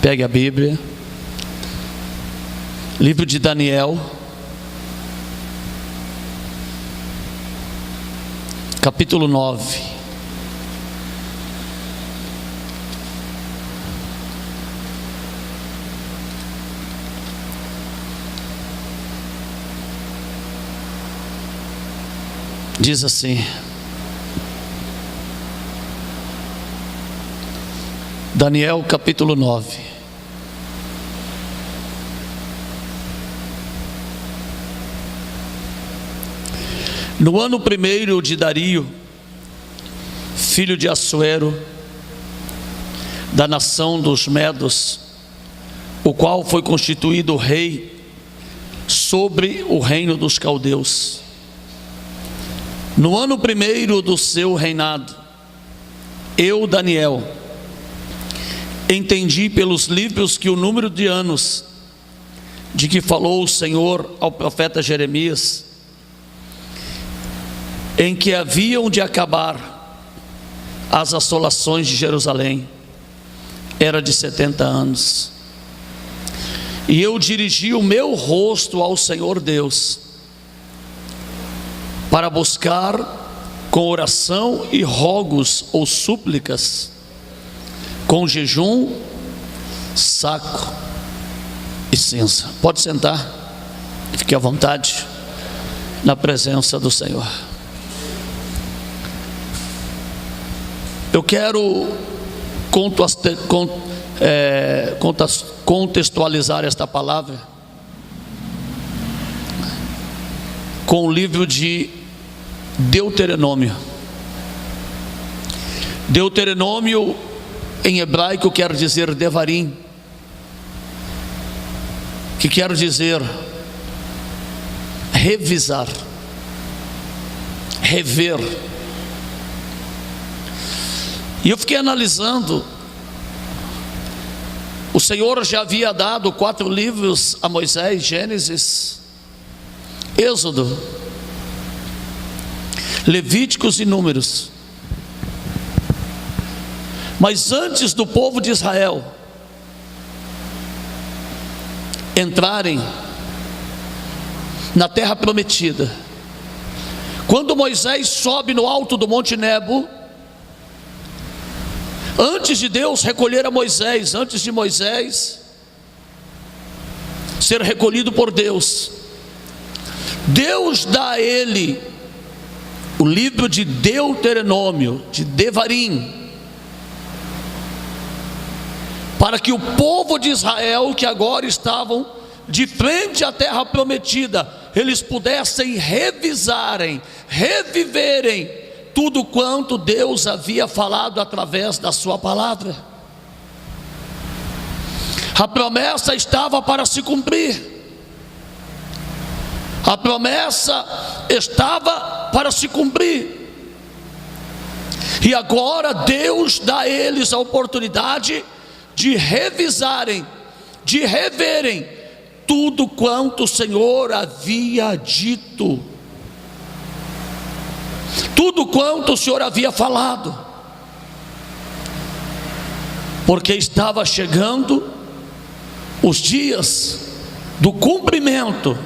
Pegue a Bíblia, livro de Daniel, capítulo 9. Diz assim: Daniel capítulo 9. No ano primeiro de Dario, filho de Assuero, da nação dos Medos, o qual foi constituído rei sobre o reino dos caldeus. No ano primeiro do seu reinado, eu, Daniel, entendi pelos livros que o número de anos de que falou o Senhor ao profeta Jeremias, em que haviam de acabar as assolações de Jerusalém, era de 70 anos. E eu dirigi o meu rosto ao Senhor Deus, para buscar com oração e rogos ou súplicas, com jejum, saco e cinza. Pode sentar, fique à vontade na presença do Senhor. Eu quero contextualizar esta palavra com o livro de Deuteronômio. Deuteronômio em hebraico quer dizer Devarim, que quer dizer revisar, rever. E eu fiquei analisando. O Senhor já havia dado 4 livros a Moisés: Gênesis, Êxodo, Levíticos e Números. Mas antes do povo de Israel entrarem na terra prometida, quando Moisés sobe no alto do Monte Nebo, antes de Deus recolher a Moisés, antes de Moisés ser recolhido por Deus, Deus dá a ele o livro de Deuteronômio, de Devarim, para que o povo de Israel, que agora estavam de frente à terra prometida, eles pudessem revisarem, reviverem tudo quanto Deus havia falado através da sua palavra. A promessa estava para se cumprir. A promessa estava para se cumprir. E agora Deus dá a eles a oportunidade de revisarem, de reverem tudo quanto o Senhor havia dito, tudo quanto o Senhor havia falado, porque estava chegando os dias do cumprimento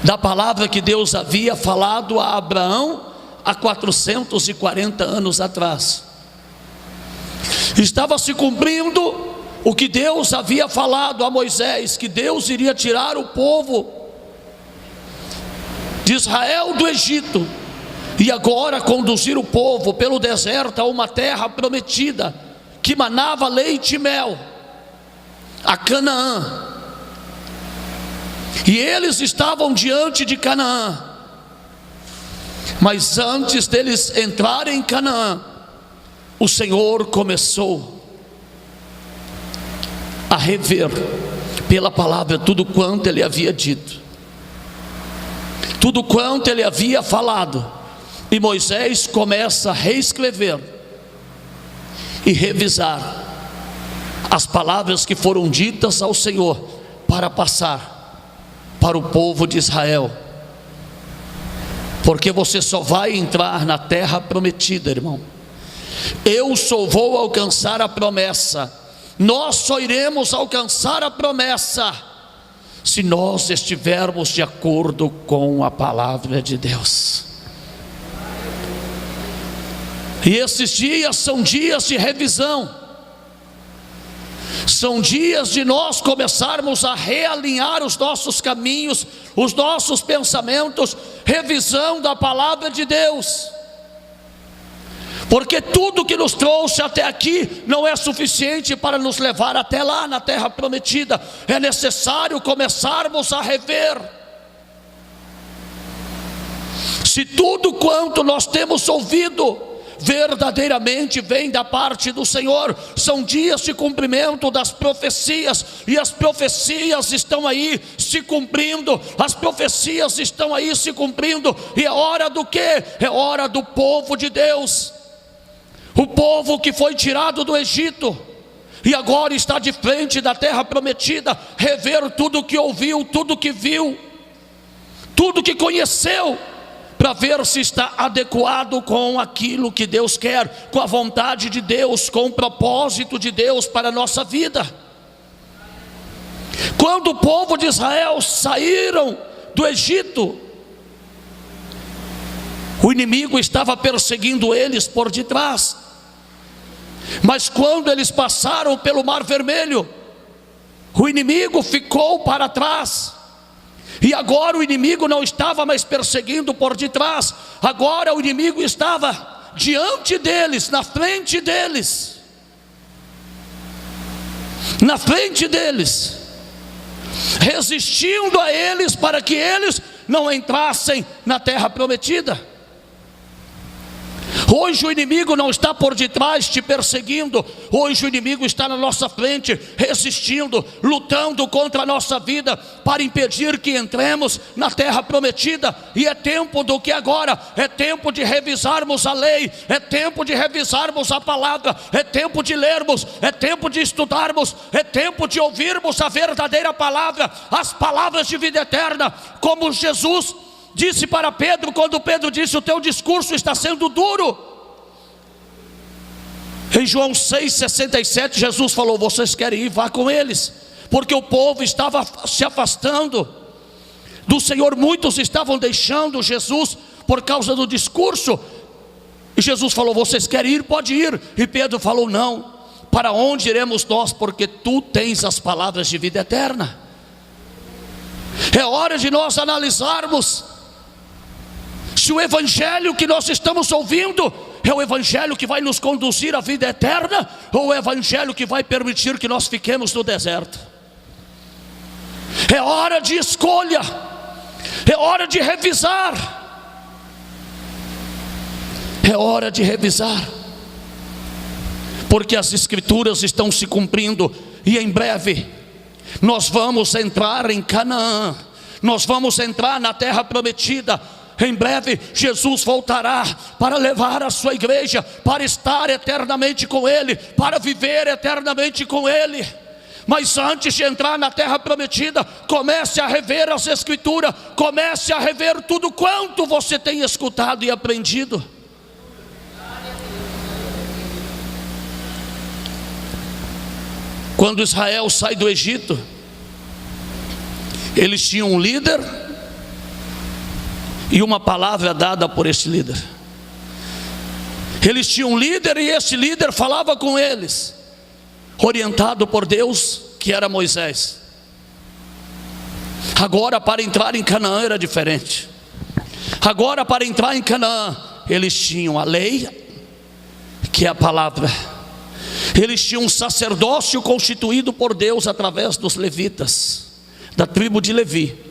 da palavra que Deus havia falado a Abraão há 440 anos atrás. Estava se cumprindo o que Deus havia falado a Moisés, que Deus iria tirar o povo de Israel do Egito e agora conduzir o povo pelo deserto a uma terra prometida, que manava leite e mel, a Canaã. E eles estavam diante de Canaã, mas antes deles entrarem em Canaã, o Senhor começou a rever pela palavra tudo quanto Ele havia dito, tudo quanto Ele havia falado. E Moisés começa a reescrever e revisar as palavras que foram ditas ao Senhor para passar para o povo de Israel. Porque você só vai entrar na terra prometida, irmão. Eu só vou alcançar a promessa nós só iremos alcançar a promessa se nós estivermos de acordo com a palavra de Deus. E esses dias são dias de revisão, são dias de nós começarmos a realinhar os nossos caminhos, os nossos pensamentos, revisão da palavra de Deus, porque tudo que nos trouxe até aqui não é suficiente para nos levar até lá na terra prometida. É necessário começarmos a rever. Se tudo quanto nós temos ouvido verdadeiramente vem da parte do Senhor, são dias de cumprimento das profecias, e as profecias estão aí se cumprindo, as profecias estão aí se cumprindo, e é hora do quê? É hora do povo de Deus, o povo que foi tirado do Egito e agora está de frente da terra prometida, rever tudo que ouviu, tudo que viu, tudo que conheceu, para ver se está adequado com aquilo que Deus quer, com a vontade de Deus, com o propósito de Deus para a nossa vida. Quando o povo de Israel saíram do Egito, o inimigo estava perseguindo eles por detrás, mas quando eles passaram pelo Mar Vermelho, o inimigo ficou para trás. E agora o inimigo não estava mais perseguindo por detrás, agora o inimigo estava diante deles, na frente deles, resistindo a eles para que eles não entrassem na terra prometida. Hoje o inimigo não está por detrás te perseguindo, hoje o inimigo está na nossa frente, resistindo, lutando contra a nossa vida, para impedir que entremos na terra prometida. E é tempo do que agora? É tempo de revisarmos a lei, é tempo de revisarmos a palavra, é tempo de lermos, é tempo de estudarmos, é tempo de ouvirmos a verdadeira palavra, as palavras de vida eterna, como Jesus disse para Pedro, quando Pedro disse: o teu discurso está sendo duro. Em João 6,67, Jesus falou: vocês querem ir, vá com eles, porque o povo estava se afastando do Senhor, muitos estavam deixando Jesus por causa do discurso, e Jesus falou: vocês querem ir, pode ir. E Pedro falou: não, para onde iremos nós, porque tu tens as palavras de vida eterna. É hora de nós analisarmos se o evangelho que nós estamos ouvindo é o evangelho que vai nos conduzir à vida eterna, ou o evangelho que vai permitir que nós fiquemos no deserto. É hora de escolha, é hora de revisar, é hora de revisar, porque as escrituras estão se cumprindo, e em breve nós vamos entrar em Canaã, nós vamos entrar na terra prometida. Em breve Jesus voltará para levar a sua igreja, para estar eternamente com Ele, para viver eternamente com Ele. Mas antes de entrar na terra prometida, comece a rever as escrituras, comece a rever tudo quanto você tem escutado e aprendido. Quando Israel sai do Egito, eles tinham um líder e uma palavra dada por esse líder. Eles tinham um líder, e esse líder falava com eles, orientado por Deus, que era Moisés. Agora, para entrar em Canaã era diferente. Agora, para entrar em Canaã, eles tinham a lei, que é a palavra. Eles tinham um sacerdócio constituído por Deus através dos levitas, da tribo de Levi.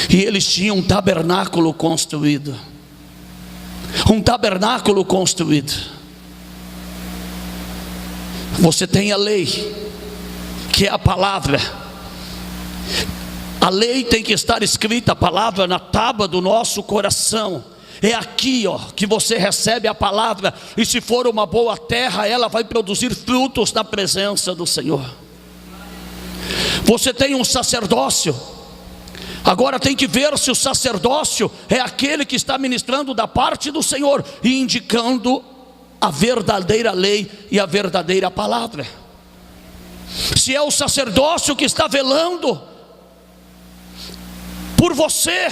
E eles tinham um tabernáculo construído. Um tabernáculo construído. Você tem a lei, que é a palavra. A lei tem que estar escrita, a palavra, na tábua do nosso coração. É aqui, que você recebe a palavra. E se for uma boa terra, ela vai produzir frutos na presença do Senhor. Você tem um sacerdócio. Agora tem que ver se o sacerdócio é aquele que está ministrando da parte do Senhor e indicando a verdadeira lei e a verdadeira palavra. se é o sacerdócio que está velando por você,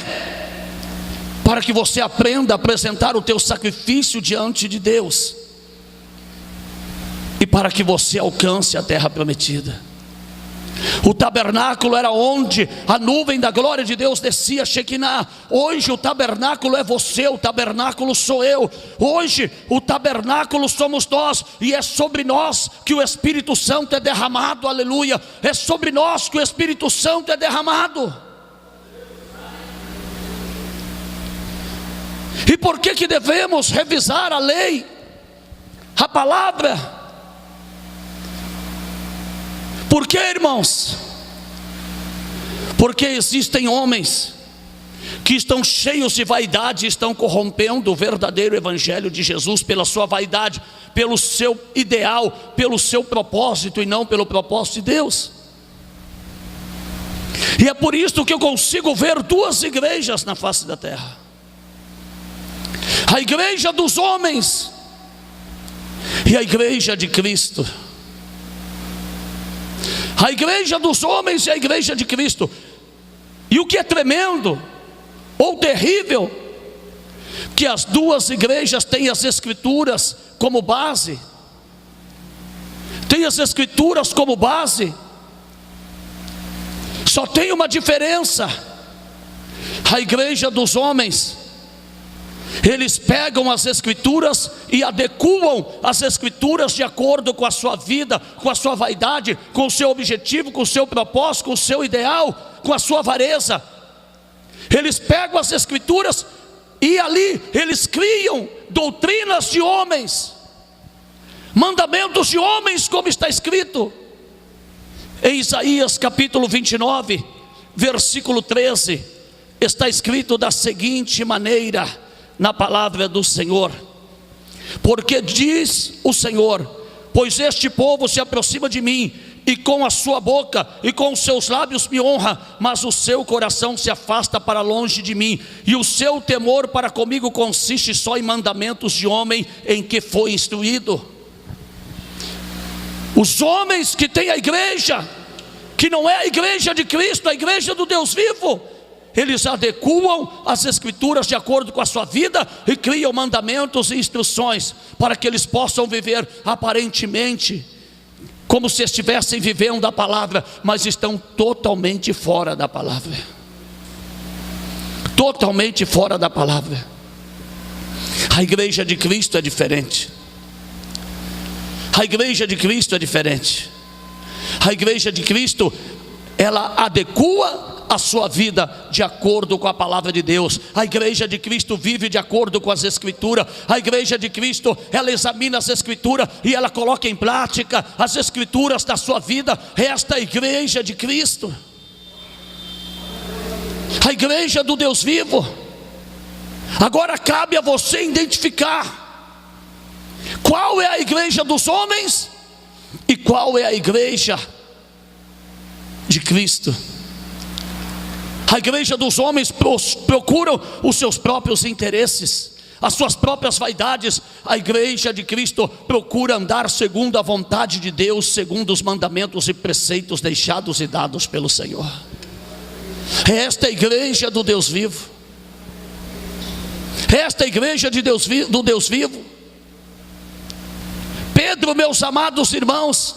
para que você aprenda a apresentar o teu sacrifício diante de Deus, e para que você alcance a terra prometida. O tabernáculo era onde a nuvem da glória de Deus descia, Shekinah. Hoje o tabernáculo é você, o tabernáculo sou eu. Hoje o tabernáculo somos nós, e é sobre nós que o Espírito Santo é derramado, aleluia. É sobre nós que o Espírito Santo é derramado. E por que devemos revisar a lei, a palavra? Por que, irmãos? Porque existem homens que estão cheios de vaidade, estão corrompendo o verdadeiro evangelho de Jesus pela sua vaidade, pelo seu ideal, pelo seu propósito e não pelo propósito de Deus. E é por isso que eu consigo ver duas igrejas na face da terra: a igreja dos homens e a igreja de Cristo. A igreja dos homens e a igreja de Cristo. E o que é tremendo ou terrível, que as duas igrejas têm as Escrituras como base. Tem as Escrituras como base. Só tem uma diferença: a igreja dos homens, eles pegam as Escrituras e adequam as Escrituras de acordo com a sua vida, com a sua vaidade, com o seu objetivo, com o seu propósito, com o seu ideal, com a sua avareza. Eles pegam as Escrituras e ali eles criam doutrinas de homens, mandamentos de homens, como está escrito em Isaías capítulo 29, versículo 13. Está escrito da seguinte maneira na palavra do Senhor: porque diz o Senhor, pois este povo se aproxima de mim, e com a sua boca e com os seus lábios me honra, mas o seu coração se afasta para longe de mim, e o seu temor para comigo consiste só em mandamentos de homem em que foi instruído. Os homens que têm a igreja, que não é a igreja de Cristo, a igreja do Deus vivo, eles adequam as Escrituras de acordo com a sua vida e criam mandamentos e instruções para que eles possam viver aparentemente como se estivessem vivendo a palavra, mas estão totalmente fora da palavra. Totalmente fora da palavra. A igreja de Cristo é diferente. A igreja de Cristo é diferente. A igreja de Cristo, ela adequa a sua vida de acordo com a palavra de Deus. A igreja de Cristo vive de acordo com as Escrituras. A igreja de Cristo, ela examina as Escrituras e ela coloca em prática as Escrituras da sua vida. Esta é a igreja de Cristo, a igreja do Deus vivo. Agora cabe a você identificar qual é a igreja dos homens e qual é a igreja de Cristo. A igreja dos homens procuram os seus próprios interesses, as suas próprias vaidades. A igreja de Cristo procura andar segundo a vontade de Deus, segundo os mandamentos e preceitos deixados e dados pelo Senhor. Esta é a igreja do Deus vivo. Esta é a igreja de do Deus vivo. Pedro, meus amados irmãos,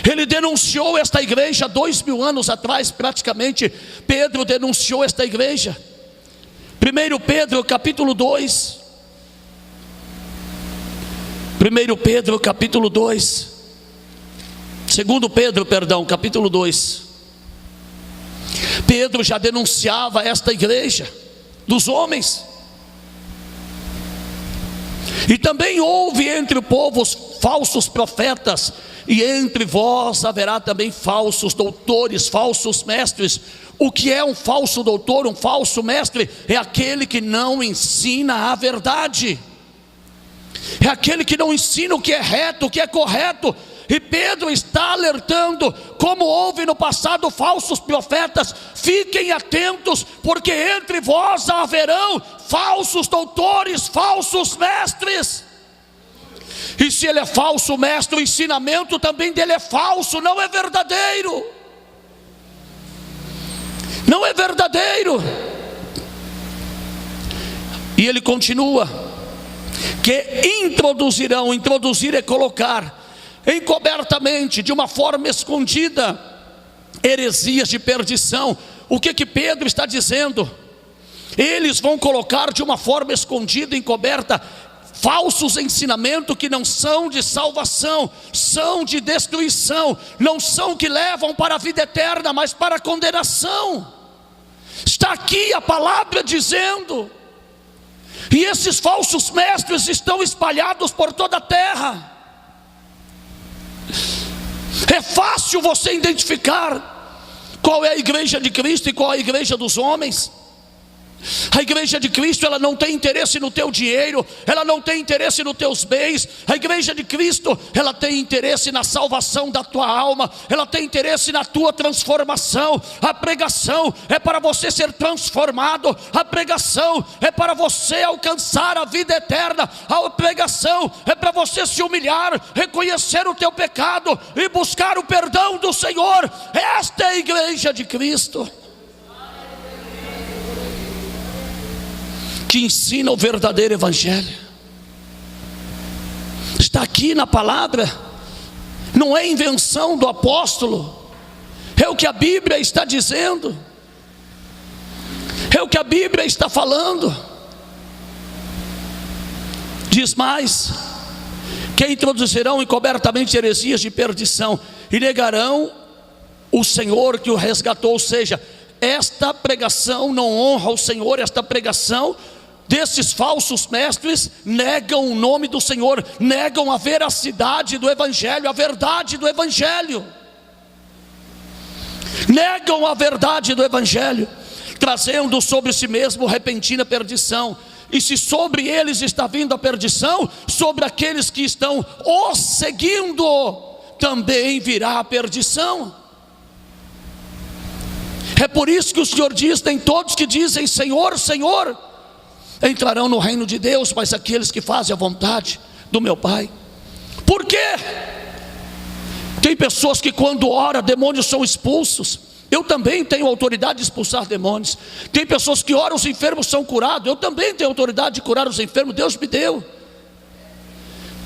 ele denunciou esta igreja 2000 anos atrás, praticamente. Pedro denunciou esta igreja. 1 Pedro capítulo 2. 1 Pedro capítulo 2. 2 Pedro, perdão, capítulo 2. Pedro já denunciava esta igreja dos homens. E também houve entre o povo falsos profetas, e entre vós haverá também falsos doutores, falsos mestres. O que é um falso doutor, um falso mestre? É aquele que não ensina a verdade, é aquele que não ensina o que é reto, o que é correto. E Pedro está alertando, como houve no passado falsos profetas: fiquem atentos, porque entre vós haverão falsos doutores, falsos mestres. E se ele é falso mestre, o ensinamento também dele é falso, não é verdadeiro. Não é verdadeiro. E ele continua, que introduzir é colocar encobertamente, de uma forma escondida, heresias de perdição. O que Pedro está dizendo? Eles vão colocar de uma forma escondida, encoberta, falsos ensinamentos que não são de salvação, são de destruição, não são que levam para a vida eterna, mas para a condenação. Está aqui a palavra dizendo. E esses falsos mestres estão espalhados por toda a terra. É fácil você identificar qual é a igreja de Cristo e qual é a igreja dos homens. A igreja de Cristo, ela não tem interesse no teu dinheiro, ela não tem interesse nos teus bens. A igreja de Cristo, ela tem interesse na salvação da tua alma, ela tem interesse na tua transformação. A pregação é para você ser transformado, a pregação é para você alcançar a vida eterna, a pregação é para você se humilhar, reconhecer o teu pecado e buscar o perdão do Senhor. Esta é a igreja de Cristo, que ensina o verdadeiro evangelho. Está aqui na palavra. Não é invenção do apóstolo, é o que a Bíblia está dizendo, é o que a Bíblia está falando. Diz mais, que introduzirão encobertamente heresias de perdição e negarão o Senhor que o resgatou. Ou seja, esta pregação não honra o Senhor. Esta pregação desses falsos mestres negam o nome do Senhor, negam a veracidade do Evangelho, a verdade do Evangelho. Negam a verdade do Evangelho, trazendo sobre si mesmo repentina perdição. E se sobre eles está vindo a perdição, sobre aqueles que estão os seguindo também virá a perdição. É por isso que o Senhor diz: nem todos que dizem Senhor, Senhor entrarão no reino de Deus, mas aqueles que fazem a vontade do meu Pai. Por quê? Tem pessoas que quando ora, demônios são expulsos. Eu também tenho autoridade de expulsar demônios. Tem pessoas que oram, os enfermos são curados. Eu também tenho autoridade de curar os enfermos, Deus me deu.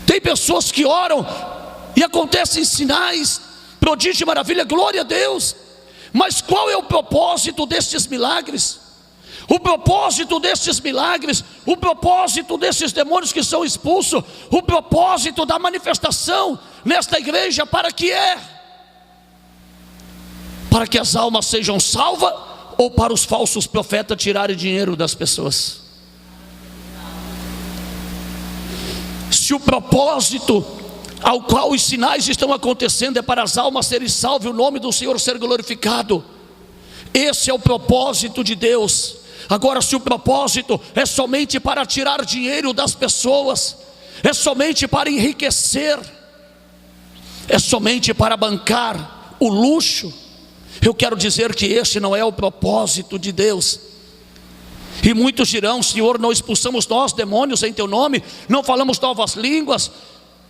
Tem pessoas que oram e acontecem sinais, prodígio e maravilha, glória a Deus. Mas qual é o propósito destes milagres? O propósito desses milagres, o propósito desses demônios que são expulsos, o propósito da manifestação nesta igreja, para que é? Para que as almas sejam salvas, ou para os falsos profetas tirarem dinheiro das pessoas? Se o propósito ao qual os sinais estão acontecendo é para as almas serem salvas e o nome do Senhor ser glorificado, esse é o propósito de Deus. Agora, se o propósito é somente para tirar dinheiro das pessoas, é somente para enriquecer, é somente para bancar o luxo, eu quero dizer que esse não é o propósito de Deus. E muitos dirão: Senhor, não expulsamos nós demônios em teu nome, não falamos novas línguas,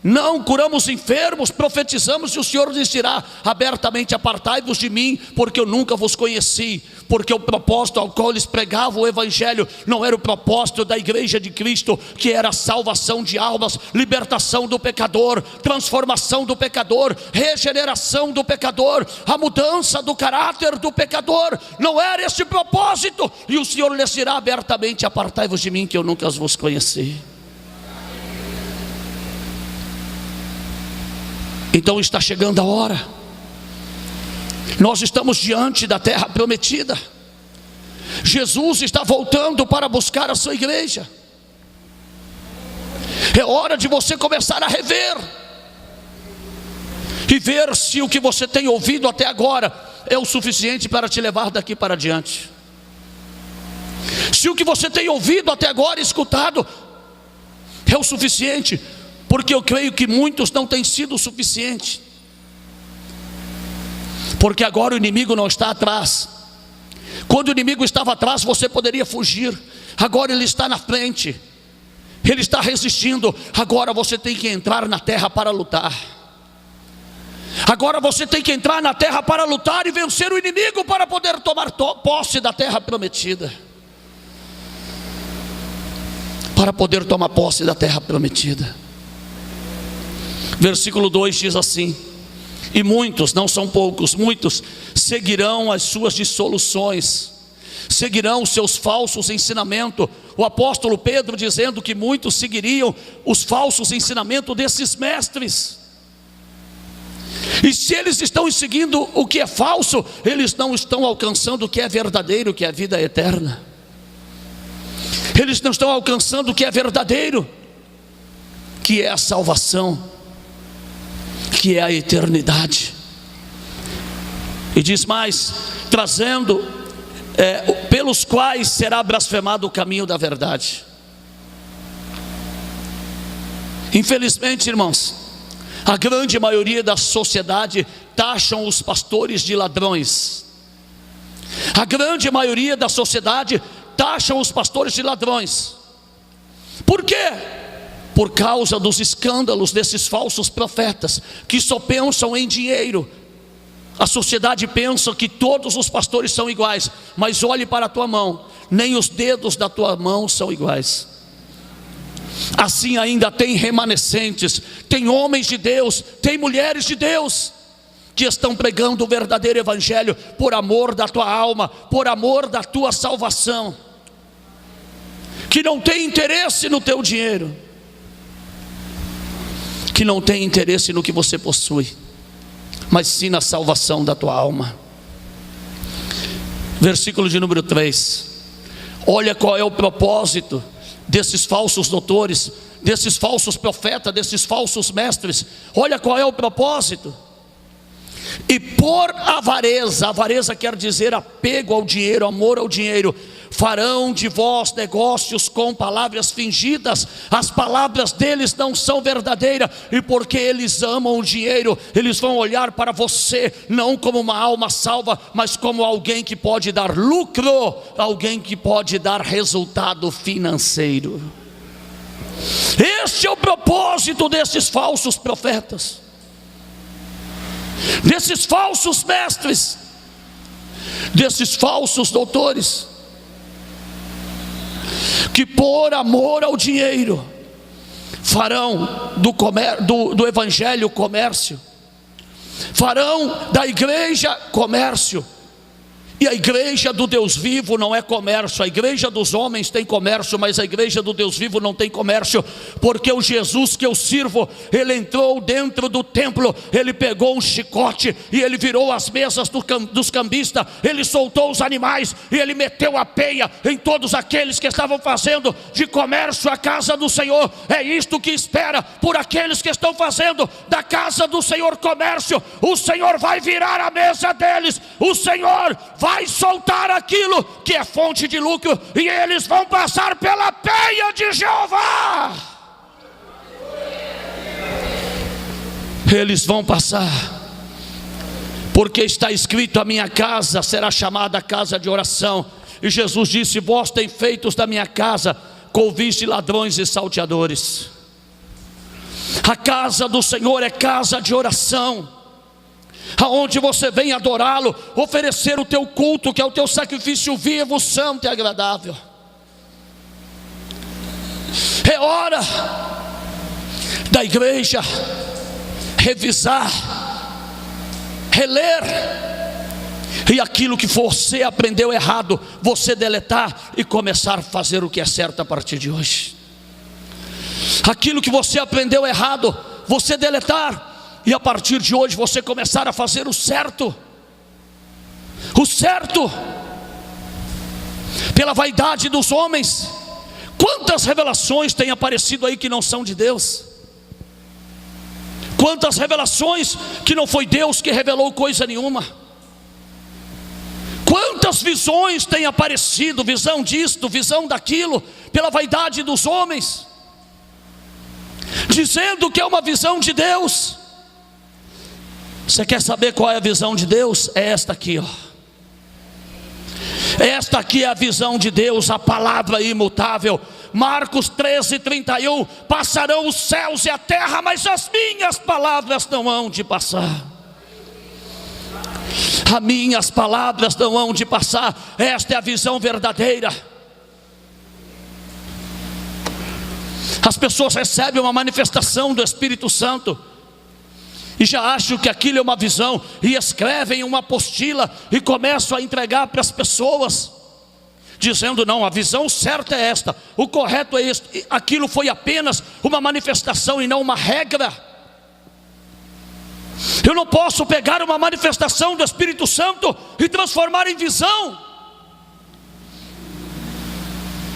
não curamos enfermos, profetizamos. E o Senhor lhes dirá abertamente: apartai-vos de mim, porque eu nunca vos conheci. Porque o propósito ao qual eles pregavam o Evangelho não era o propósito da igreja de Cristo, que era a salvação de almas, libertação do pecador, transformação do pecador, regeneração do pecador, a mudança do caráter do pecador. Não era esse propósito. E o Senhor lhes dirá abertamente: apartai-vos de mim, que eu nunca vos conheci. Então está chegando a hora. Nós estamos diante da terra prometida. Jesus está voltando para buscar a sua igreja. É hora de você começar a rever e ver se o que você tem ouvido até agora é o suficiente para te levar daqui para diante. Se o que você tem ouvido até agora, escutado, é o suficiente, porque eu creio que muitos não têm sido o suficiente. Porque agora o inimigo não está atrás. Quando o inimigo estava atrás, você poderia fugir. Agora ele está na frente. ele está resistindo. Agora você tem que entrar na terra para lutar. Agora você tem que entrar na terra para lutar e vencer o inimigo, para poder tomar posse da terra prometida. Para poder tomar posse da terra prometida. Versículo 2 diz assim: e muitos, não são poucos, muitos seguirão as suas dissoluções, seguirão os seus falsos ensinamentos. O apóstolo Pedro dizendo que muitos seguiriam os falsos ensinamentos desses mestres. E se eles estão seguindo o que é falso, eles não estão alcançando o que é verdadeiro, que é a vida eterna. Eles não estão alcançando o que é verdadeiro, que é a salvação, que é a eternidade. E diz mais: trazendo pelos quais será blasfemado o caminho da verdade. Infelizmente, irmãos, a grande maioria da sociedade taxam os pastores de ladrões. A grande maioria da sociedade taxam os pastores de ladrões. Por quê? Por causa dos escândalos desses falsos profetas, que só pensam em dinheiro. A sociedade pensa que todos os pastores são iguais, mas olhe para a tua mão, nem os dedos da tua mão são iguais. Assim ainda tem remanescentes, tem homens de Deus, tem mulheres de Deus, que estão pregando o verdadeiro evangelho por amor da tua alma, por amor da tua salvação, que não tem interesse no teu dinheiro, que não tem interesse no que você possui, mas sim na salvação da tua alma. Versículo de número 3. Olha qual é o propósito desses falsos doutores, desses falsos profetas, desses falsos mestres. Olha qual é o propósito. E por avareza, avareza quer dizer apego ao dinheiro, amor ao dinheiro, farão de vós negócios com palavras fingidas. As palavras deles não são verdadeiras, e porque eles amam o dinheiro, eles vão olhar para você não como uma alma salva, mas como alguém que pode dar lucro, alguém que pode dar resultado financeiro. Este é o propósito desses falsos profetas, desses falsos mestres, desses falsos doutores, que por amor ao dinheiro farão do evangelho comércio, farão da igreja comércio. E a igreja do Deus vivo não é comércio. A igreja dos homens tem comércio, mas a igreja do Deus vivo não tem comércio, porque o Jesus que eu sirvo, ele entrou dentro do templo, ele pegou um chicote e ele virou as mesas dos cambistas, ele soltou os animais e ele meteu a peia em todos aqueles que estavam fazendo de comércio a casa do Senhor. É isto que espera por aqueles que estão fazendo da casa do Senhor comércio. O Senhor vai virar a mesa deles, o Senhor vai soltar aquilo que é fonte de lucro, e eles vão passar pela peia de Jeová. Eles vão passar, porque está escrito: a minha casa será chamada casa de oração. E Jesus disse: vós tem feitos da minha casa covis de ladrões e salteadores. A casa do Senhor é casa de oração, aonde você vem adorá-lo, oferecer o teu culto, que é o teu sacrifício vivo, santo e agradável. É hora da igreja revisar, reler, e aquilo que você aprendeu errado, você deletar e começar a fazer o que é certo a partir de hoje. Aquilo que você aprendeu errado, você deletar, e a partir de hoje você começar a fazer o certo. O certo. Pela vaidade dos homens, quantas revelações têm aparecido aí que não são de Deus? Quantas revelações que não foi Deus que revelou coisa nenhuma? Quantas visões têm aparecido, visão disto, visão daquilo, pela vaidade dos homens, dizendo que é uma visão de Deus. Você quer saber qual é a visão de Deus? É esta aqui, ó. Esta aqui é a visão de Deus, a palavra imutável. Marcos 13:31, passarão os céus e a terra, mas as minhas palavras não hão de passar. As minhas palavras não hão de passar. Esta é a visão verdadeira. As pessoas recebem uma manifestação do Espírito Santo e já acham que aquilo é uma visão, e escrevem uma apostila e começam a entregar para as pessoas, dizendo: não, a visão certa é esta, o correto é este. Aquilo foi apenas uma manifestação e não uma regra. Eu não posso pegar uma manifestação do Espírito Santo e transformar em visão,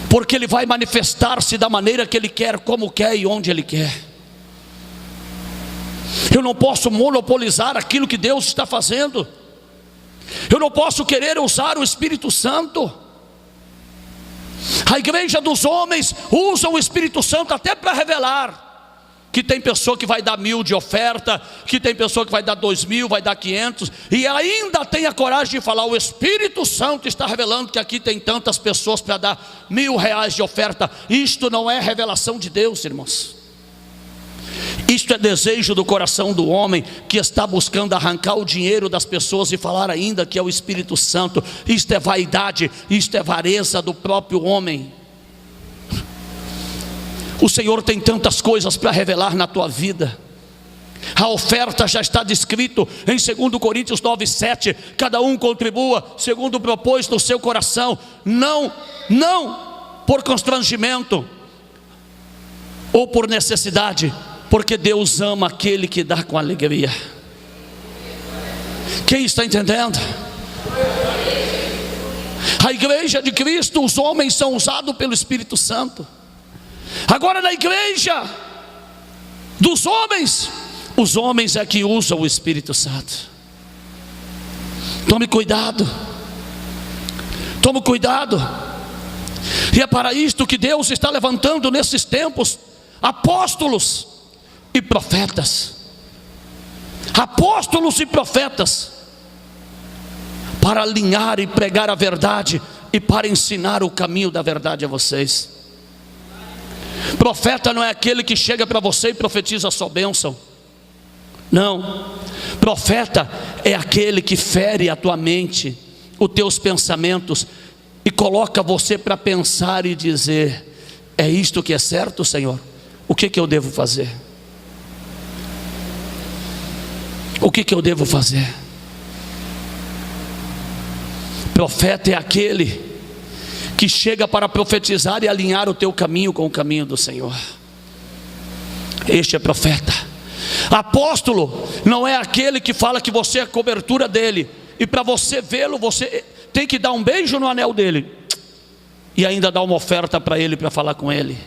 porque Ele vai manifestar-se da maneira que Ele quer, como quer e onde Ele quer. Eu não posso monopolizar aquilo que Deus está fazendo. Eu não posso querer usar o Espírito Santo. A igreja dos homens usa o Espírito Santo até para revelar que tem pessoa que vai dar 1.000 de oferta, que tem pessoa que vai dar 2.000, vai dar 500, e ainda tem a coragem de falar: o Espírito Santo está revelando que aqui tem tantas pessoas para dar R$1.000 de oferta. Isto não é revelação de Deus, irmãos. Isto é desejo do coração do homem, que está buscando arrancar o dinheiro das pessoas e falar ainda que é o Espírito Santo. Isto é vaidade, isto é avareza do próprio homem. O Senhor tem tantas coisas para revelar na tua vida. A oferta já está descrito em 2 Coríntios 9:7. Cada um contribua segundo propôs no seu coração, não por constrangimento ou por necessidade, porque Deus ama aquele que dá com alegria. Quem está entendendo? A igreja de Cristo, os homens são usados pelo Espírito Santo. Agora, na igreja dos homens, os homens é que usam o Espírito Santo. Tome cuidado. Tome cuidado. E é para isto que Deus está levantando nesses tempos apóstolos e profetas. Apóstolos e profetas, para alinhar e pregar a verdade e para ensinar o caminho da verdade a vocês. Profeta não é aquele que chega para você e profetiza a sua bênção. Não. Profeta é aquele que fere a tua mente, os teus pensamentos, e coloca você para pensar e dizer: é isto que é certo, Senhor? O que eu devo fazer? O que eu devo fazer? Profeta é aquele que chega para profetizar e alinhar o teu caminho com o caminho do Senhor. Este é profeta. Apóstolo não é aquele que fala que você é a cobertura dele, e para você vê-lo, você tem que dar um beijo no anel dele e ainda dar uma oferta para ele, para falar com ele.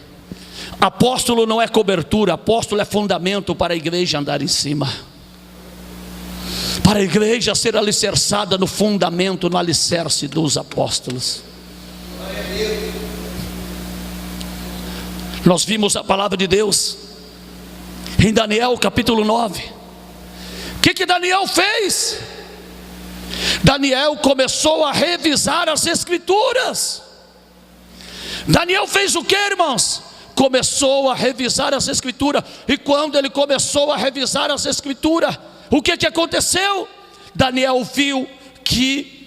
Apóstolo não é cobertura, apóstolo é fundamento para a igreja andar em cima, para a igreja ser alicerçada no fundamento, no alicerce dos apóstolos. Nós vimos a palavra de Deus em Daniel capítulo 9. O que Daniel fez? Daniel começou a revisar as escrituras. Daniel fez o que, irmãos? Começou a revisar as escrituras. E quando ele começou a revisar as escrituras, o que aconteceu? Daniel viu que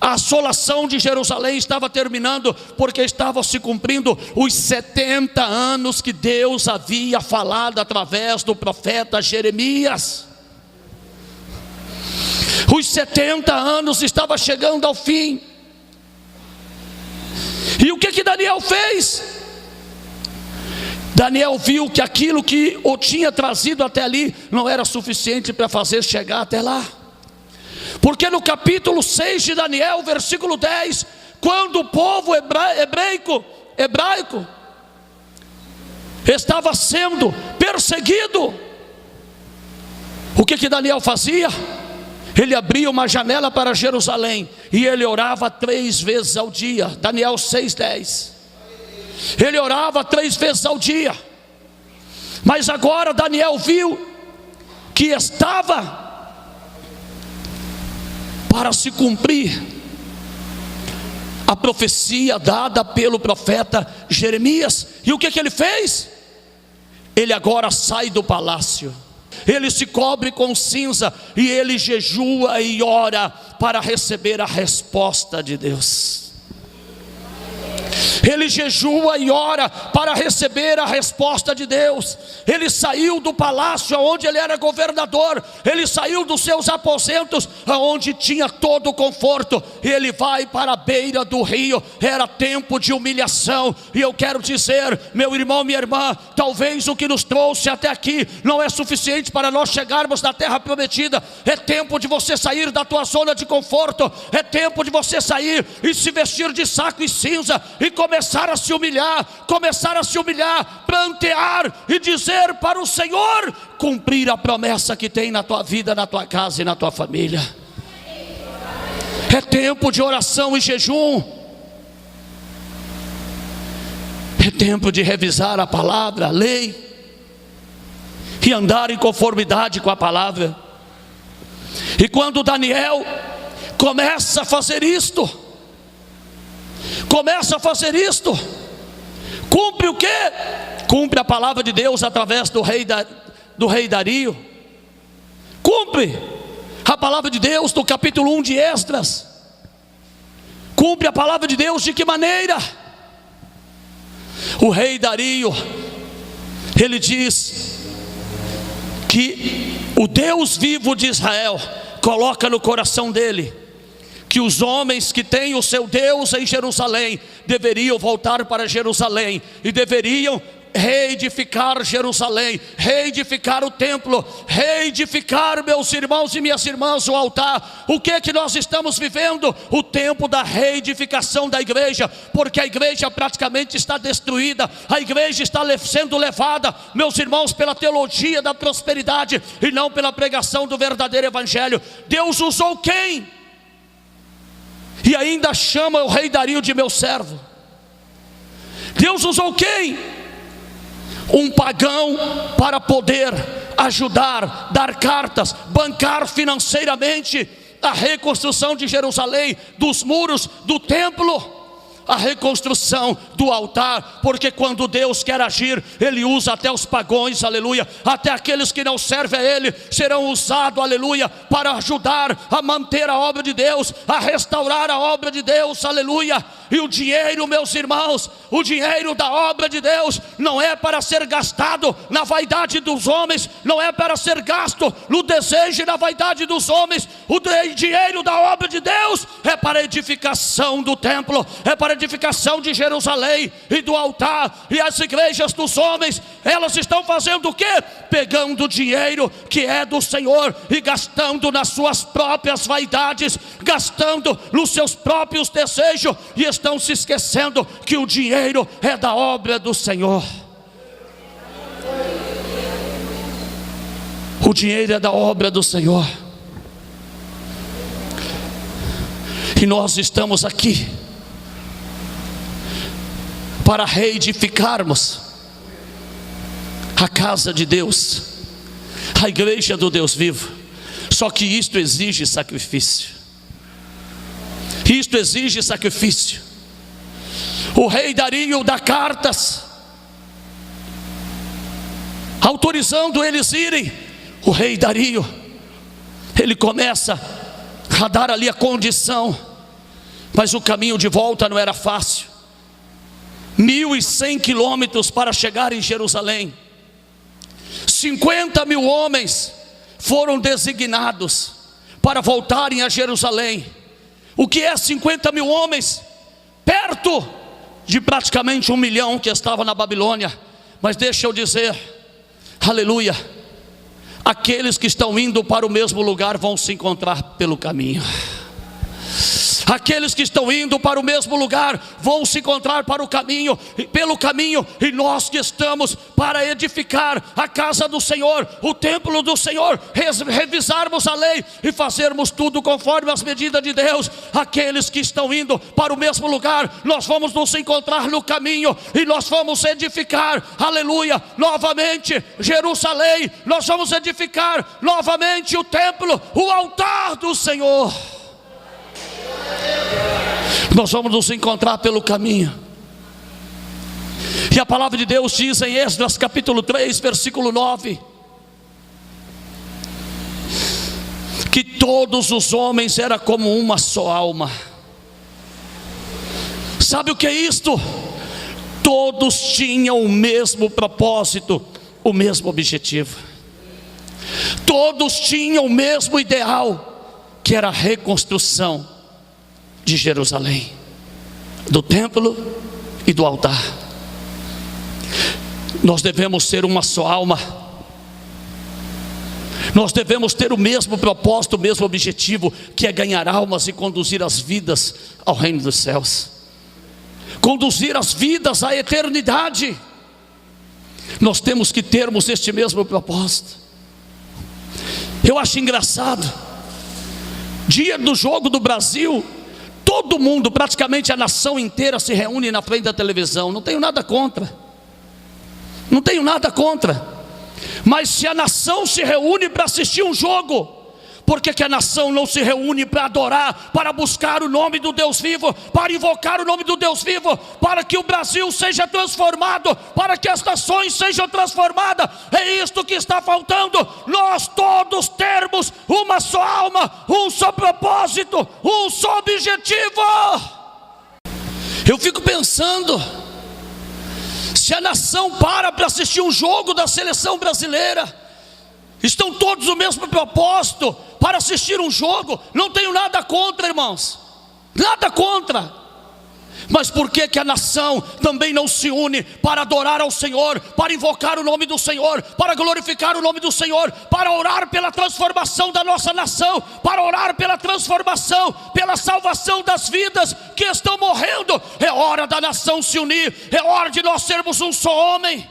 a assolação de Jerusalém estava terminando, porque estavam se cumprindo os 70 anos que Deus havia falado através do profeta Jeremias. Os 70 anos estavam chegando ao fim. E o que Daniel fez? Daniel viu que aquilo que o tinha trazido até ali não era suficiente para fazer chegar até lá. Porque no capítulo 6 de Daniel, versículo 10, quando o povo hebraico estava sendo perseguido, o que Daniel fazia? Ele abria uma janela para Jerusalém e ele orava 3 vezes ao dia. Daniel 6:10. Ele orava 3 vezes ao dia. Mas agora Daniel viu que estava para se cumprir a profecia dada pelo profeta Jeremias. E o que ele fez? Ele agora sai do palácio, ele se cobre com cinza e ele jejua e ora para receber a resposta de Deus. Ele jejua e ora para receber a resposta de Deus. Ele saiu do palácio onde ele era governador, ele saiu dos seus aposentos onde tinha todo o conforto, e ele vai para a beira do rio. Era tempo de humilhação. E eu quero dizer, meu irmão, minha irmã, talvez o que nos trouxe até aqui não é suficiente para nós chegarmos na terra prometida. É tempo de você sair da tua zona de conforto, é tempo de você sair e se vestir de saco e cinza e começar a se humilhar, plantear e dizer para o Senhor, cumprir a promessa que tem na tua vida, na tua casa e na tua família. É tempo de oração e jejum, é tempo de revisar a palavra, a lei, e andar em conformidade com a palavra. E quando Daniel começa a fazer isto, cumpre o quê? Cumpre a palavra de Deus através do rei Dario. Cumpre a palavra de Deus do capítulo 1 de Esdras. Cumpre a palavra de Deus de que maneira? O rei Dario, ele diz que o Deus vivo de Israel coloca no coração dele que os homens que têm o seu Deus em Jerusalém deveriam voltar para Jerusalém e deveriam reedificar Jerusalém, reedificar o templo, reedificar, meus irmãos e minhas irmãs, o altar. O que é que nós estamos vivendo? O tempo da reedificação da igreja, porque a igreja praticamente está destruída, a igreja está sendo levada, meus irmãos, pela teologia da prosperidade e não pela pregação do verdadeiro evangelho. Deus usou quem? E ainda chama o rei Dario de meu servo. Deus usou quem? Um pagão para poder ajudar, dar cartas, bancar financeiramente a reconstrução de Jerusalém, dos muros, do templo, a reconstrução do altar. Porque quando Deus quer agir, Ele usa até os pagãos, aleluia, até aqueles que não servem a Ele, serão usados, aleluia, para ajudar a manter a obra de Deus, a restaurar a obra de Deus, aleluia. E o dinheiro, meus irmãos, o dinheiro da obra de Deus não é para ser gastado na vaidade dos homens, não é para ser gasto no desejo e na vaidade dos homens. O dinheiro da obra de Deus é para a edificação do templo, é para a edificação de Jerusalém e do altar. E as igrejas dos homens, elas estão fazendo o quê? Pegando o dinheiro que é do Senhor e gastando nas suas próprias vaidades, gastando nos seus próprios desejos, e estão se esquecendo que o dinheiro é da obra do Senhor. O dinheiro é da obra do Senhor. E nós estamos aqui para reedificarmos a casa de Deus, a igreja do Deus vivo. Só que isto exige sacrifício. Isto exige sacrifício. O rei Dario dá cartas autorizando eles irem. O rei Dario, ele começa a dar ali a condição, mas o caminho de volta não era fácil. 1.100 quilômetros para chegar em Jerusalém. 50 mil homens foram designados para voltarem a Jerusalém. O que é 50 mil homens? Perto de praticamente 1 milhão que estava na Babilônia. Mas deixa eu dizer, aleluia, aqueles que estão indo para o mesmo lugar vão se encontrar pelo caminho. Aqueles que estão indo para o mesmo lugar vão se encontrar pelo caminho, e nós que estamos para edificar a casa do Senhor, o templo do Senhor, revisarmos a lei e fazermos tudo conforme as medidas de Deus. Aqueles que estão indo para o mesmo lugar, nós vamos nos encontrar no caminho e nós vamos edificar, aleluia, novamente Jerusalém. Nós vamos edificar novamente o templo, o altar do Senhor. Nós vamos nos encontrar pelo caminho. E a palavra de Deus diz em Esdras capítulo 3, versículo 9, que todos os homens eram como uma só alma. Sabe o que é isto? Todos tinham o mesmo propósito, o mesmo objetivo. Todos tinham o mesmo ideal, que era a reconstrução de Jerusalém, do templo e do altar. Nós devemos ser uma só alma. Nós devemos ter o mesmo propósito, o mesmo objetivo, que é ganhar almas e conduzir as vidas ao reino dos céus, conduzir as vidas à eternidade. Nós temos que termos este mesmo propósito. Eu acho engraçado, dia do jogo do Brasil, todo mundo, praticamente a nação inteira, se reúne na frente da televisão. Não tenho nada contra, não tenho nada contra. Mas se a nação se reúne para assistir um jogo, por que a nação não se reúne para adorar, para buscar o nome do Deus vivo, para invocar o nome do Deus vivo, para que o Brasil seja transformado, para que as nações sejam transformadas? É isto que está faltando. Nós todos termos uma só alma, um só propósito, um só objetivo. Eu fico pensando, se a nação para assistir um jogo da seleção brasileira, estão todos o mesmo propósito, para assistir um jogo. Não tenho nada contra, irmãos, nada contra. Mas por que a nação também não se une para adorar ao Senhor, para invocar o nome do Senhor, para glorificar o nome do Senhor, para orar pela transformação da nossa nação, para orar pela transformação, pela salvação das vidas que estão morrendo? É hora da nação se unir, é hora de nós sermos um só homem.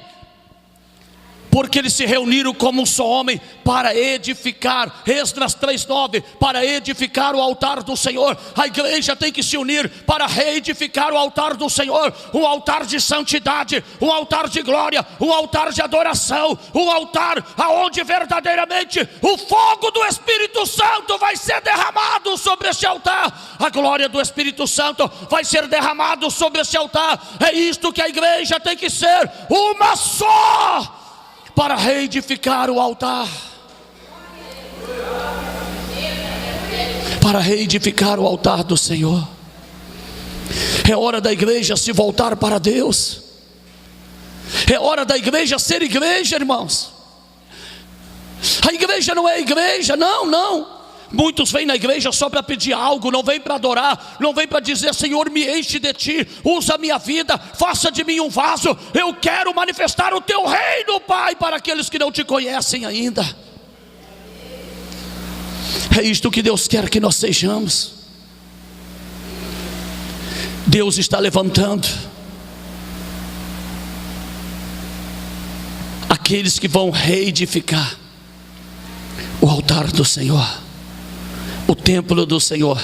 Porque eles se reuniram como um só homem para edificar, Esdras 3:9, para edificar o altar do Senhor. A igreja tem que se unir para reedificar o altar do Senhor, um altar de santidade, um altar de glória, um altar de adoração, um altar aonde verdadeiramente o fogo do Espírito Santo vai ser derramado sobre este altar. A glória do Espírito Santo vai ser derramado sobre este altar. É isto que a igreja tem que ser, uma só, para reedificar o altar, para reedificar o altar do Senhor. É hora da igreja se voltar para Deus. É hora da igreja ser igreja, irmãos. A igreja não é igreja, não. Muitos vêm na igreja só para pedir algo, não vêm para adorar, não vêm para dizer: Senhor, me enche de ti, usa a minha vida, faça de mim um vaso. Eu quero manifestar o teu reino, Pai, para aqueles que não te conhecem ainda. É isto que Deus quer que nós sejamos. Deus está levantando aqueles que vão reedificar o altar do Senhor, o templo do Senhor.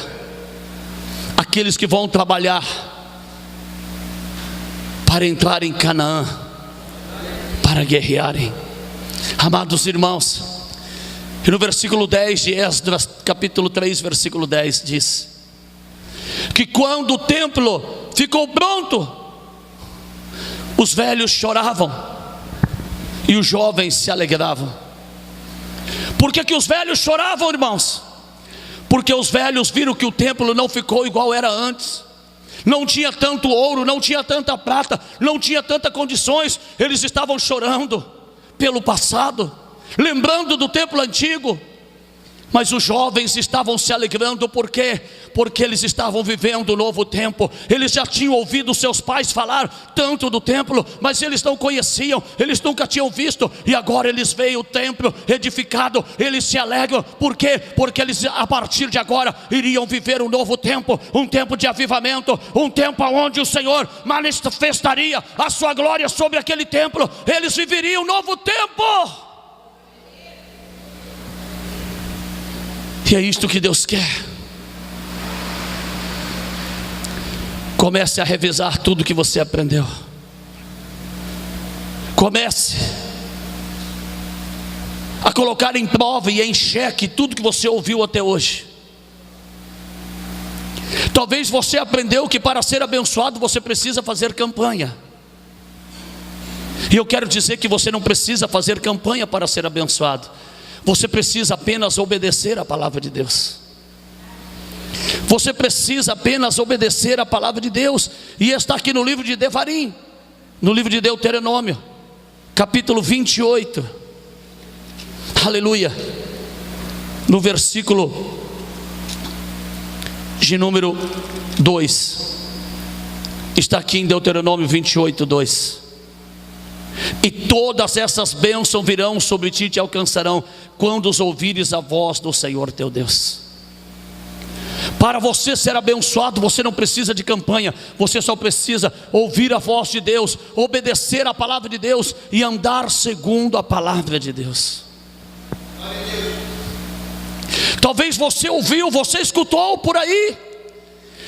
Aqueles que vão trabalhar para entrar em Canaã, para guerrearem. Amados irmãos, e no versículo 10 de Esdras capítulo 3, versículo 10 diz que quando o templo ficou pronto, os velhos choravam e os jovens se alegravam. Por que os velhos choravam, irmãos? Porque os velhos viram que o templo não ficou igual era antes. Não tinha tanto ouro, não tinha tanta prata, não tinha tantas condições. Eles estavam chorando pelo passado, lembrando do templo antigo. Mas os jovens estavam se alegrando. Por quê? Porque eles estavam vivendo um novo tempo. Eles já tinham ouvido seus pais falar tanto do templo, mas eles não conheciam, eles nunca tinham visto. E agora eles veem o templo edificado, eles se alegram. Por quê? Porque eles, a partir de agora, iriam viver um novo tempo, um tempo de avivamento, um tempo onde o Senhor manifestaria a sua glória sobre aquele templo. Eles viveriam um novo tempo. E é isto que Deus quer. Comece a revisar tudo que você aprendeu. Comece a colocar em prova e em xeque tudo que você ouviu até hoje. Talvez você aprendeu que para ser abençoado você precisa fazer campanha. E eu quero dizer que você não precisa fazer campanha para ser abençoado. Você precisa apenas obedecer a palavra de Deus. Você precisa apenas obedecer a palavra de Deus. E está aqui no livro de Devarim, no livro de Deuteronômio, capítulo 28. Aleluia. No versículo de número 2. Está aqui em Deuteronômio 28, 2. E todas essas bênçãos virão sobre ti e te alcançarão, quando os ouvires a voz do Senhor teu Deus. Para você ser abençoado, você não precisa de campanha. Você só precisa ouvir a voz de Deus, obedecer a palavra de Deus e andar segundo a palavra de Deus. Talvez você ouviu, você escutou por aí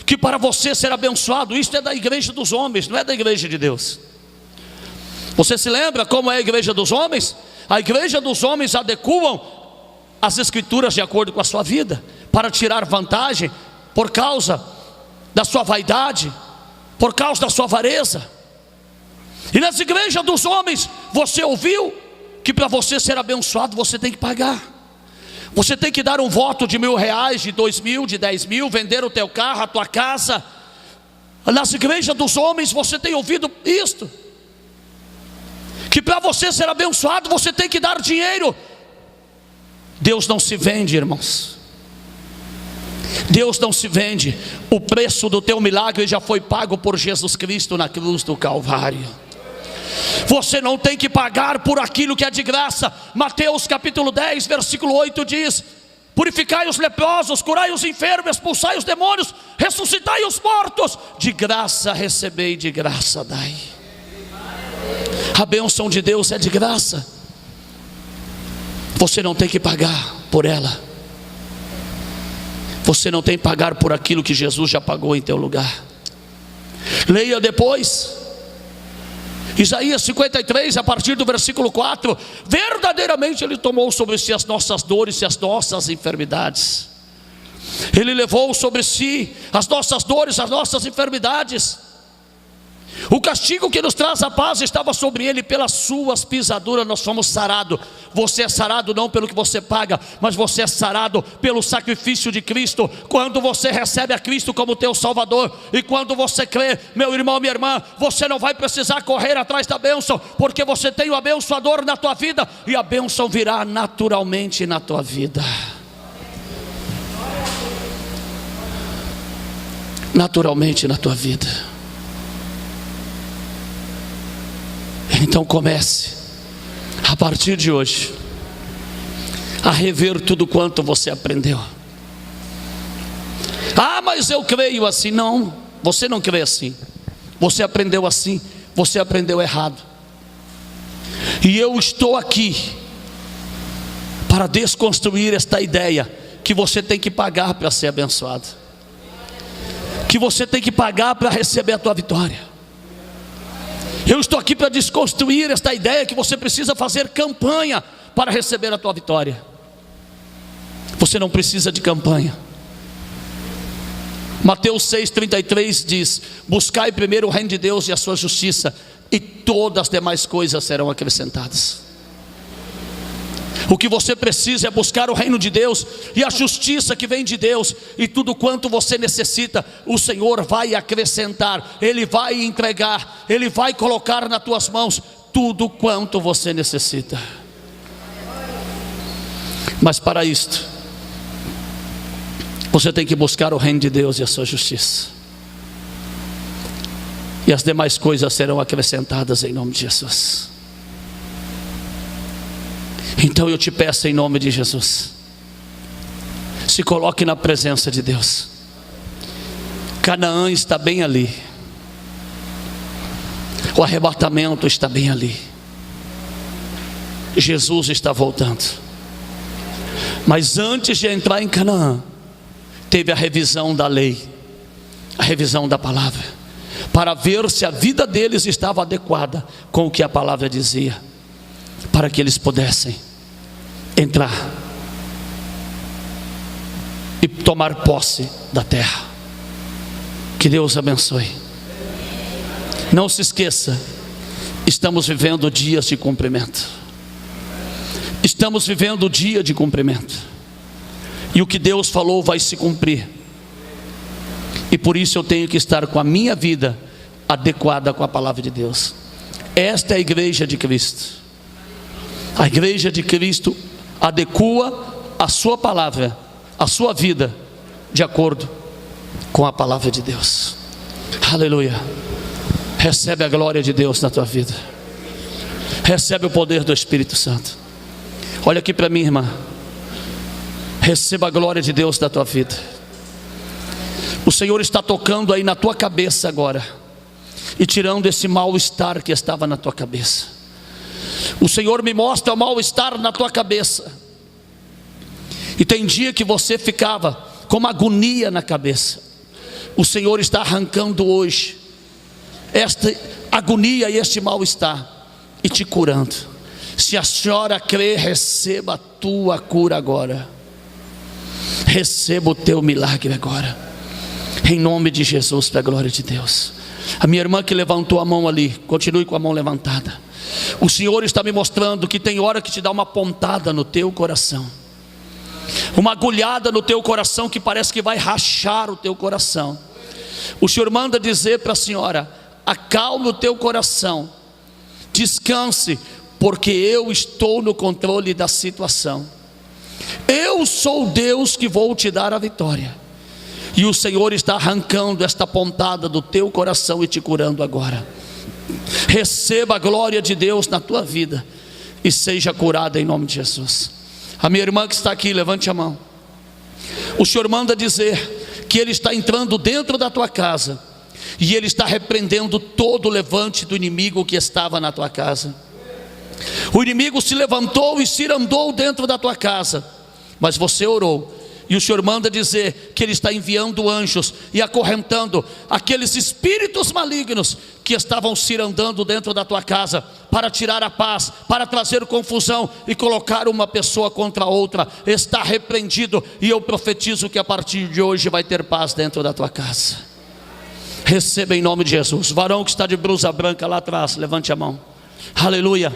que para você ser abençoado, isto é da igreja dos homens, não é da igreja de Deus. Você se lembra como é a igreja dos homens? A igreja dos homens adequam as escrituras de acordo com a sua vida, para tirar vantagem por causa da sua vaidade, por causa da sua avareza. E nas igrejas dos homens, você ouviu que para você ser abençoado, você tem que pagar. Você tem que dar um voto de R$1.000, de 2.000, de 10.000, vender o teu carro, a tua casa. Nas igrejas dos homens, você tem ouvido isto, que para você ser abençoado, você tem que dar dinheiro. Deus não se vende, irmãos. Deus não se vende. O preço do teu milagre já foi pago por Jesus Cristo na cruz do Calvário. Você não tem que pagar por aquilo que é de graça. Mateus capítulo 10, versículo 8 diz: purificai os leprosos, curai os enfermos, expulsai os demônios, ressuscitai os mortos. De graça recebei, de graça dai. A bênção de Deus é de graça. Você não tem que pagar por ela. Você não tem que pagar por aquilo que Jesus já pagou em teu lugar. Leia depois Isaías 53, a partir do versículo 4. Verdadeiramente Ele tomou sobre si as nossas dores e as nossas enfermidades. Ele levou sobre si as nossas dores, as nossas enfermidades. O castigo que nos traz a paz estava sobre Ele, pelas suas pisaduras nós fomos sarados. Você é sarado não pelo que você paga, mas você é sarado pelo sacrifício de Cristo. Quando você recebe a Cristo como teu Salvador, e quando você crê, meu irmão, minha irmã, você não vai precisar correr atrás da bênção, porque você tem o abençoador na tua vida, e a bênção virá naturalmente na tua vida. Naturalmente na tua vida. Então comece, a partir de hoje, a rever tudo quanto você aprendeu. Ah, mas eu creio assim. Não, você não crê assim. Você aprendeu assim, você aprendeu errado. E eu estou aqui para desconstruir esta ideia que você tem que pagar para ser abençoado, que você tem que pagar para receber a tua vitória. Eu estou aqui para desconstruir esta ideia que você precisa fazer campanha para receber a tua vitória. Você não precisa de campanha. Mateus 6,33 diz: buscai primeiro o reino de Deus e a sua justiça, e todas as demais coisas serão acrescentadas. O que você precisa é buscar o reino de Deus e a justiça que vem de Deus, e tudo quanto você necessita, o Senhor vai acrescentar. Ele vai entregar, Ele vai colocar nas tuas mãos tudo quanto você necessita. Mas para isto, você tem que buscar o reino de Deus e a sua justiça, e as demais coisas serão acrescentadas em nome de Jesus. Então eu te peço em nome de Jesus, se coloque na presença de Deus. Canaã está bem ali, o arrebatamento está bem ali, Jesus está voltando. Mas antes de entrar em Canaã, teve a revisão da lei, a revisão da palavra, para ver se a vida deles estava adequada com o que a palavra dizia, para que eles pudessem entrar e tomar posse da terra. Que Deus abençoe. Não se esqueça Estamos vivendo dias de cumprimento. Estamos vivendo o dia de cumprimento. E o que Deus falou vai se cumprir. E por isso eu tenho que estar com a minha vida adequada com a palavra de Deus. Esta é a igreja de Cristo. A igreja de Cristo adequa a sua palavra, a sua vida, de acordo com a palavra de Deus. Aleluia. Recebe a glória de Deus na tua vida. Recebe o poder do Espírito Santo. Olha aqui para mim, irmã. Receba a glória de Deus na tua vida. O Senhor está tocando aí na tua cabeça agora e tirando esse mal-estar que estava na tua cabeça. O Senhor me mostra o mal-estar na tua cabeça. E tem dia que você ficava com uma agonia na cabeça. O Senhor está arrancando hoje esta agonia e este mal-estar e te curando. Se a senhora crê, receba a tua cura agora. Receba o teu milagre agora. Em nome de Jesus, para a glória de Deus. A minha irmã que levantou a mão ali, continue com a mão levantada. O Senhor está me mostrando que tem hora que te dá uma pontada no teu coração, uma agulhada no teu coração que parece que vai rachar o teu coração. O Senhor manda dizer para a senhora: acalme o teu coração, descanse, porque eu estou no controle da situação. Eu sou Deus que vou te dar a vitória. E o Senhor está arrancando esta pontada do teu coração e te curando agora. Receba a glória de Deus na tua vida e seja curada em nome de Jesus. A minha irmã que está aqui, levante a mão. O Senhor manda dizer que Ele está entrando dentro da tua casa e Ele está repreendendo todo o levante do inimigo que estava na tua casa. O inimigo se levantou e se andou dentro da tua casa, mas você orou. E o Senhor manda dizer que Ele está enviando anjos e acorrentando aqueles espíritos malignos que estavam se andando dentro da tua casa, para tirar a paz, para trazer confusão e colocar uma pessoa contra a outra. Está repreendido, e eu profetizo que a partir de hoje vai ter paz dentro da tua casa. Receba em nome de Jesus. Varão que está de blusa branca lá atrás, levante a mão. Aleluia.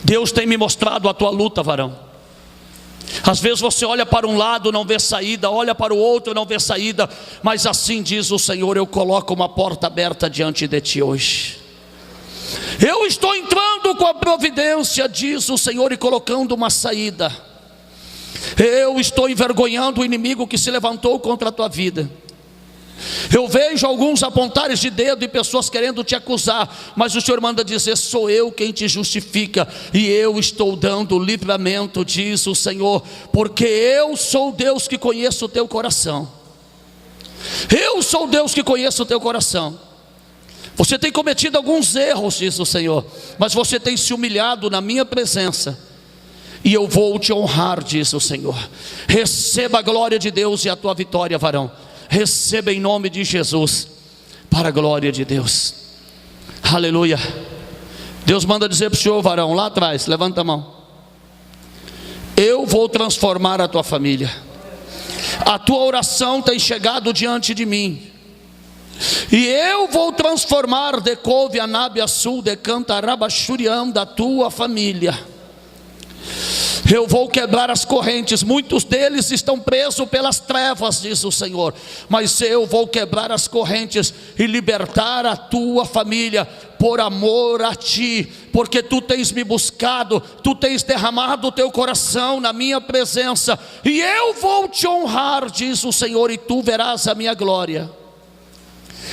Deus tem me mostrado a tua luta, varão. Às vezes você olha para um lado, não vê saída, olha para o outro, não vê saída, mas assim diz o Senhor: eu coloco uma porta aberta diante de ti hoje. Eu estou entrando com a providência, diz o Senhor, e colocando uma saída. Eu estou envergonhando o inimigo que se levantou contra a tua vida. Eu vejo alguns apontares de dedo e pessoas querendo te acusar, mas o Senhor manda dizer: sou eu quem te justifica, e eu estou dando livramento, diz o Senhor, porque eu sou Deus que conheço o teu coração. Eu sou Deus que conheço o teu coração. Você tem cometido alguns erros, diz o Senhor, mas você tem se humilhado na minha presença, e eu vou te honrar, diz o Senhor. Receba a glória de Deus e a tua vitória, varão. Receba em nome de Jesus, para a glória de Deus. Aleluia. Deus manda dizer para o senhor, varão, lá atrás, levanta a mão: eu vou transformar a tua família. A tua oração tem chegado diante de mim, e eu vou transformar de couve a nábia sul de cantarabachuriam da tua família. Eu vou quebrar as correntes. Muitos deles estão presos pelas trevas, diz o Senhor, mas eu vou quebrar as correntes e libertar a tua família, por amor a ti, porque tu tens me buscado, tu tens derramado o teu coração na minha presença, e eu vou te honrar, diz o Senhor, e tu verás a minha glória.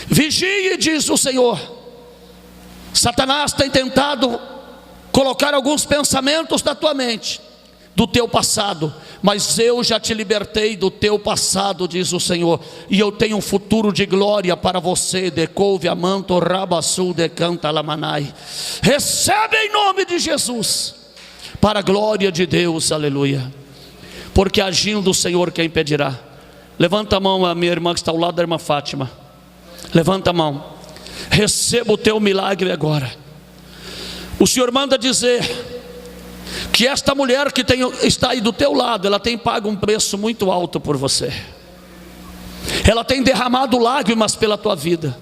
Vigie, diz o Senhor. Satanás tem tentado colocar alguns pensamentos na tua mente, do teu passado, mas eu já te libertei do teu passado, diz o Senhor, e eu tenho um futuro de glória para você. De couve a manto rabasul de canta lamanai. Recebe em nome de Jesus, para a glória de Deus, aleluia. Porque agindo o Senhor, quem impedirá? Levanta a mão, a minha irmã que está ao lado da irmã Fátima, levanta a mão. Receba o teu milagre agora. O Senhor manda dizer que esta mulher que está aí do teu lado, ela tem pago um preço muito alto por você. Ela tem derramado lágrimas pela tua vida.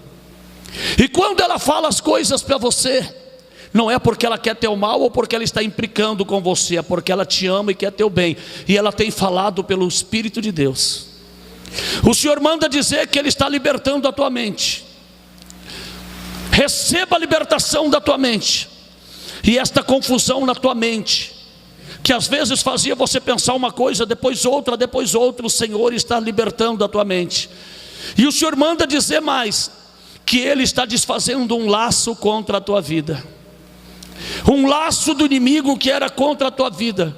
E quando ela fala as coisas para você, Não é porque ela quer teu mal ou porque ela está implicando com você, é porque ela te ama e quer teu bem. E ela tem falado pelo Espírito de Deus. O Senhor manda dizer que Ele está libertando a tua mente. Receba a libertação da tua mente. E esta confusão na tua mente, que às vezes fazia você pensar uma coisa, depois outra, o Senhor está libertando a tua mente. E o Senhor manda dizer mais, que Ele está desfazendo um laço contra a tua vida. Um laço do inimigo que era contra a tua vida.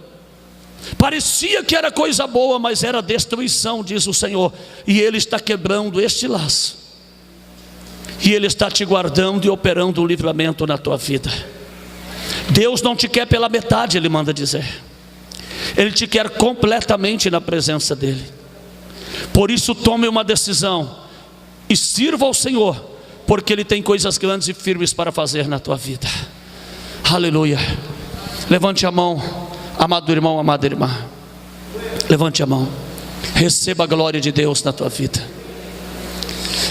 Parecia que era coisa boa, mas era destruição, diz o Senhor. E Ele está quebrando este laço. E Ele está te guardando e operando um livramento na tua vida. Deus não te quer pela metade, Ele manda dizer. Ele te quer completamente na presença dEle. Por isso tome uma decisão e sirva ao Senhor, porque Ele tem coisas grandes e firmes para fazer na tua vida. Aleluia. Levante a mão, amado irmão, amada irmã. Levante a mão. Receba a glória de Deus na tua vida.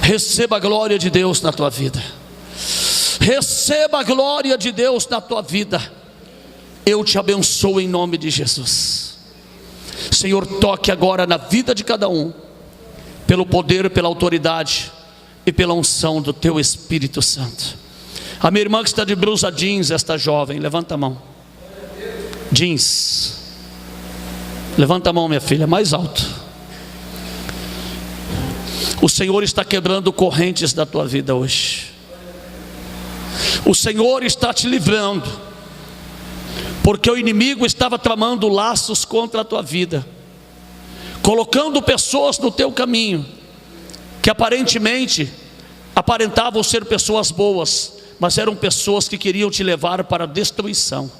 Receba a glória de Deus na tua vida. Receba a glória de Deus na tua vida. Eu te abençoo em nome de Jesus. Senhor, toque agora na vida de cada um, pelo poder, pela autoridade e pela unção do teu Espírito Santo. A minha irmã que está de blusa jeans, esta jovem, levanta a mão. Jeans. Levanta a mão, minha filha, mais alto. O Senhor está quebrando correntes da tua vida hoje. O Senhor está te livrando, porque o inimigo estava tramando laços contra a tua vida, colocando pessoas no teu caminho, que aparentavam ser pessoas boas, mas eram pessoas que queriam te levar para a destruição,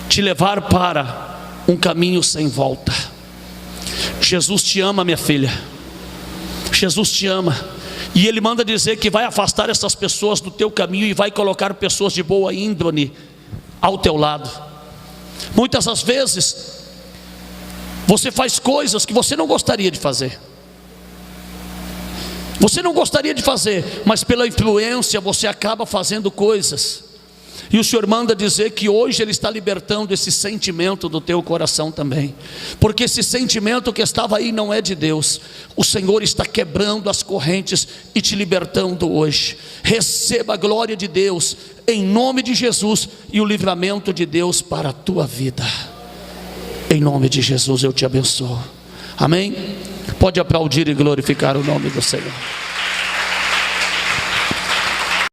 te levar para um caminho sem volta. Jesus te ama, minha filha. Jesus te ama. E Ele manda dizer que vai afastar essas pessoas do teu caminho e vai colocar pessoas de boa índole ao teu lado. Muitas das vezes você faz coisas que você não gostaria de fazer. Você não gostaria de fazer, mas pela influência você acaba fazendo coisas. E o Senhor manda dizer que hoje Ele está libertando esse sentimento do teu coração também, porque esse sentimento que estava aí não é de Deus. O Senhor está quebrando as correntes e te libertando hoje. Receba a glória de Deus em nome de Jesus e o livramento de Deus para a tua vida. Em nome de Jesus eu te abençoo. Amém? Pode aplaudir e glorificar o nome do Senhor.